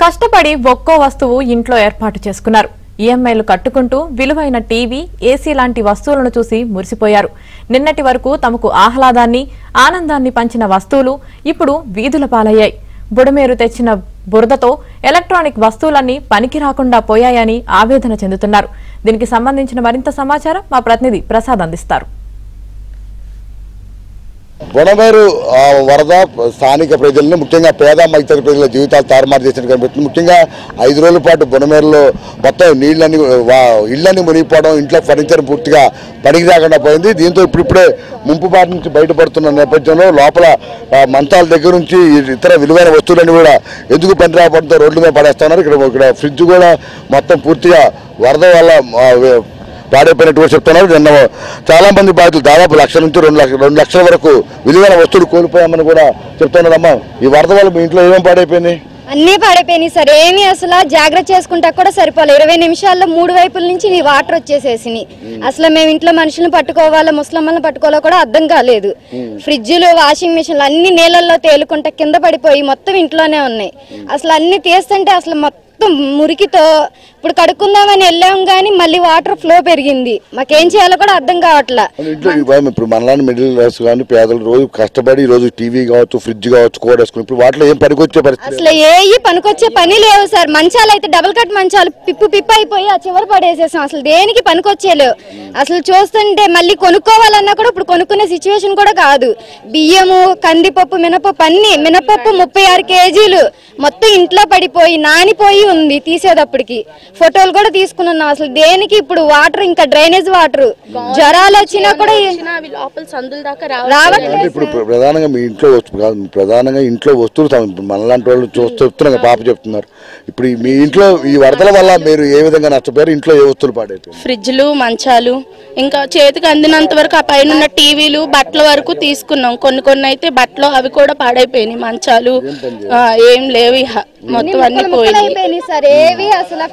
కష్టపడి ఒక్కో వస్తువు ఇంట్లో ఏర్పాటు చేసుకున్నారు. ఈఎంఐలు కట్టుకుంటూ విలువైన టీవీ, ఏసీ లాంటి వస్తువులను చూసి మురిసిపోయారు. నిన్నటి వరకు తమకు ఆహ్లాదాన్ని, ఆనందాన్ని పంచిన వస్తువులు ఇప్పుడు వీధుల పాలయ్యాయి. బుడమేరు తెచ్చిన బురదతో ఎలక్ట్రానిక్ వస్తువులన్నీ పనికి రాకుండా పోయాయని ఆవేదన చెందుతున్నారు. దీనికి సంబంధించిన మరింత సమాచారం మా ప్రతినిధి ప్రసాద్ అందిస్తారు. బుడమేరు వరద స్థానిక ప్రజలను, ముఖ్యంగా పేద మధ్యతరగతి ప్రజల జీవితాలు తారుమారు చేసినట్టు కనిపిస్తుంది. ముఖ్యంగా 5 రోజుల పాటు బుడమేరులో మొత్తం ఇళ్లన్నీ మునిగిపోవడం, ఇంట్లో ఫర్నిచర్ పూర్తిగా పనికి రాకుండా పోయింది. దీంతో ఇప్పుడిప్పుడే ముంపు బారి నుంచి బయటపడుతున్న నేపథ్యంలో లోపల మంచాల దగ్గర నుంచి ఇతర విలువైన వస్తువులన్నీ కూడా ఎందుకు పని రావడంతో రోడ్ల మీద పడేస్తున్నారు. ఇక్కడ ఫ్రిడ్జ్ కూడా మొత్తం పూర్తిగా వరద వల్ల పాడైపోయినట్టు చెప్తున్నారు. నిన్న చాలా మంది బాధితులు దాదాపు 1,00,000 నుంచి 2 లక్షల వరకు విలువైన వస్తువులు కోల్పోయామని కూడా చెప్తున్నారు. అమ్మా, ఈ వరద వల్ల మీ ఇంట్లో ఏమేమి పాడైపోయింది? అన్నీ పాడైపోయినాయి సార్. ఏమి అసలు జాగ్రత్త చేసుకుంటా కూడా సరిపోలేదు. 20 నిమిషాల్లో 3 వైపుల నుంచి నీ వాటర్ వచ్చేసేసినాయి. అసలు మేము ఇంట్లో మనుషులను పట్టుకోవాలా, ముసలమ్మలను పట్టుకోవాలో కూడా అర్థం కాలేదు. ఫ్రిడ్జ్లు, వాషింగ్ మిషన్లు అన్ని నీళ్ళల్లో తేలుకుంటా కింద పడిపోయి మొత్తం ఇంట్లోనే ఉన్నాయి. అసలు అన్ని తీస్తుంటే అసలు మొత్తం మురికితో ఇప్పుడు కడుక్కుందామని వెళ్ళాం కానీ మళ్ళీ వాటర్ ఫ్లో పెరిగింది. మాకేం చేయాలో కూడా అర్థం కావట్లా. ఇప్పుడు మనలాంటి మిడిల్ క్లాస్ కానీ పేదలు రోజు కష్టపడి రోజు టీవీ కావచ్చు, ఫ్రిడ్జ్ కావచ్చు కోడేసుకుని ఇప్పుడు వాటిలో ఏం పనికొచ్చే పరిస్థితి? అసలు పనికొచ్చే పని లేవు సార్. మంచాలు అయితే డబుల్ కట్ మంచాలు పిప్పు అయిపోయి ఆ చివరి పడేసేసాం. అసలు దేనికి పనికొచ్చేలేవు. అసలు చూస్తుంటే మళ్ళీ కొనుక్కోవాలన్నా కూడా ఇప్పుడు కొనుక్కునే సిచ్యువేషన్ కూడా కాదు. బియ్యము, కందిపప్పు, మినపప్పు అన్ని, మినపప్పు 36 కేజీలు మొత్తం ఇంట్లో పడిపోయి నానిపోయి ఉంది. తీసేటప్పటికి ఫోటోలు కూడా తీసుకున్నాం. అసలు దేనికి ఇప్పుడు వాటర్, ఇంకా డ్రైనేజ్ వాటర్, జ్వరాలు వచ్చినా కూడా రావట్లేదు. ఇప్పుడు ప్రధానంగా మీ ఇంట్లో ప్రధానంగా ఇంట్లో వస్తువులు మనలాంటి వాళ్ళు చెప్తున్నారు, పాప చెప్తున్నారు. ఇప్పుడు మీ ఇంట్లో ఈ వరదల వల్ల మీరు ఏ విధంగా నష్టపోయారు? ఇంట్లో ఏ వస్తువులు పాడైపోయాయి? ఫ్రిడ్జ్లు, మంచాలు, ఇంకా చేతికి అందినంత వరకు ఆ పైన ఉన్న టీవీలు, బట్టల వరకు తీసుకున్నాం. కొన్ని అయితే బట్టలు అవి కూడా పాడైపోయినాయి. మంచాలు ఏం లేవు, మొత్తం అన్ని పోయినాయి సార్. ఏవి అసలు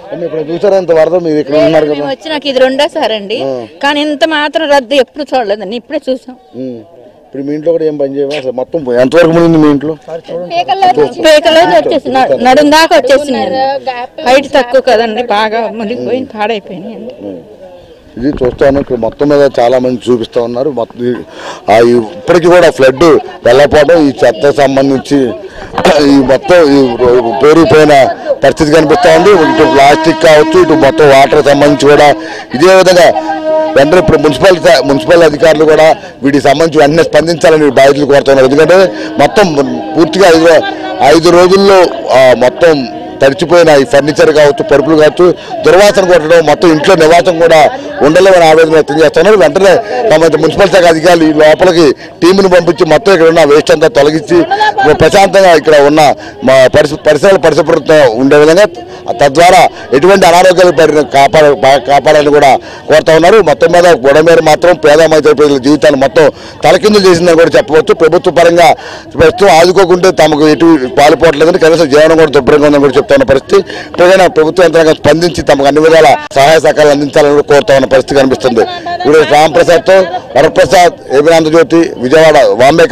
చూసారా ఇంత వరద? మీరు ఇక్కడ ఉన్నారు కదా, వచ్చి నాకు ఇది 2సారి అండి. కానీ ఇంత మాత్రం రద్దు ఎప్పుడు చూడలేదండి, ఇప్పుడే చూసాం. ఇప్పుడు మీ ఇంట్లో కూడా ఏం పని చేయవా? అసలు మొత్తం ఎంతవరకు మునిగింది మీ ఇంట్లో? పేకలో వచ్చేసి నడుం దాకా వచ్చేసినాయి. హైట్ తక్కువ కదండి, బాగా మునిగిపోయి పాడైపోయినాయి. ఇది చూస్తాను. ఇక్కడ మొత్తం మీద చాలా మంది చూపిస్తా ఉన్నారు. మొత్తం ఇప్పటికీ కూడా ఫ్లడ్ వెళ్ళకపోవడం, ఈ చెత్త సంబంధించి ఈ మొత్తం పేరుపోయిన పరిస్థితి కనిపిస్తూ ఉంది. ఇటు ప్లాస్టిక్ కావచ్చు, ఇటు మొత్తం వాటర్ సంబంధించి కూడా ఇదే విధంగా వెంటనే ఇప్పుడు మున్సిపల్ అధికారులు కూడా వీటికి సంబంధించి వెంటనే స్పందించాలని బాధితులు కోరుతున్నారు. ఎందుకంటే మొత్తం పూర్తిగా 5 రోజుల్లో మొత్తం తడిచిపోయిన ఈ ఫర్నిచర్ కావచ్చు, పరుపులు కావచ్చు, దుర్వాసన కొట్టడం, మొత్తం ఇంట్లో నివాసం కూడా ఉండలేమని ఆవేదన వ్యక్తం చేస్తున్నారు. వెంటనే సంబంధించిన మున్సిపల్ శాఖ అధికారులు ఈ లోపలికి టీంను పంపించి మొత్తం ఇక్కడ ఉన్న వేస్ట్ అంతా తొలగించి ప్రశాంతంగా ఇక్కడ ఉన్న పరిసరాలు పరిశుభ్రత ఉండే విధంగా, తద్వారా ఎటువంటి అనారోగ్యాలు కాపాడాలని కూడా కోరుతా ఉన్నారు. మొత్తం మీద బుడమేరు మాత్రం పేద మధ్యతరగతి ప్రజల జీవితాన్ని మొత్తం తలకిందులు చేసిందని కూడా చెప్పవచ్చు. ప్రభుత్వ పరంగా ప్రస్తుతం ఆదుకోకుంటే తమకు ఎటు పాలుపోవట్లేదని, కనీసం జీవనం కూడా దుర్భరంగా ఉందని కూడా చెప్తా ఉన్న పరిస్థితి. ఇప్పటికైనా ప్రభుత్వ యంత్రాంగం స్పందించి తమకు అన్ని విధాల సహాయ సహకారాలు అందించాలని కూడా కోరుతా ఉన్న పరిస్థితి కనిపిస్తుంది. ఇప్పుడు రాంప్రసాద్తో వరప్రసాద్, ఏబీ ఆంధ్రజ్యోతి, విజయవాడ, బాంబే.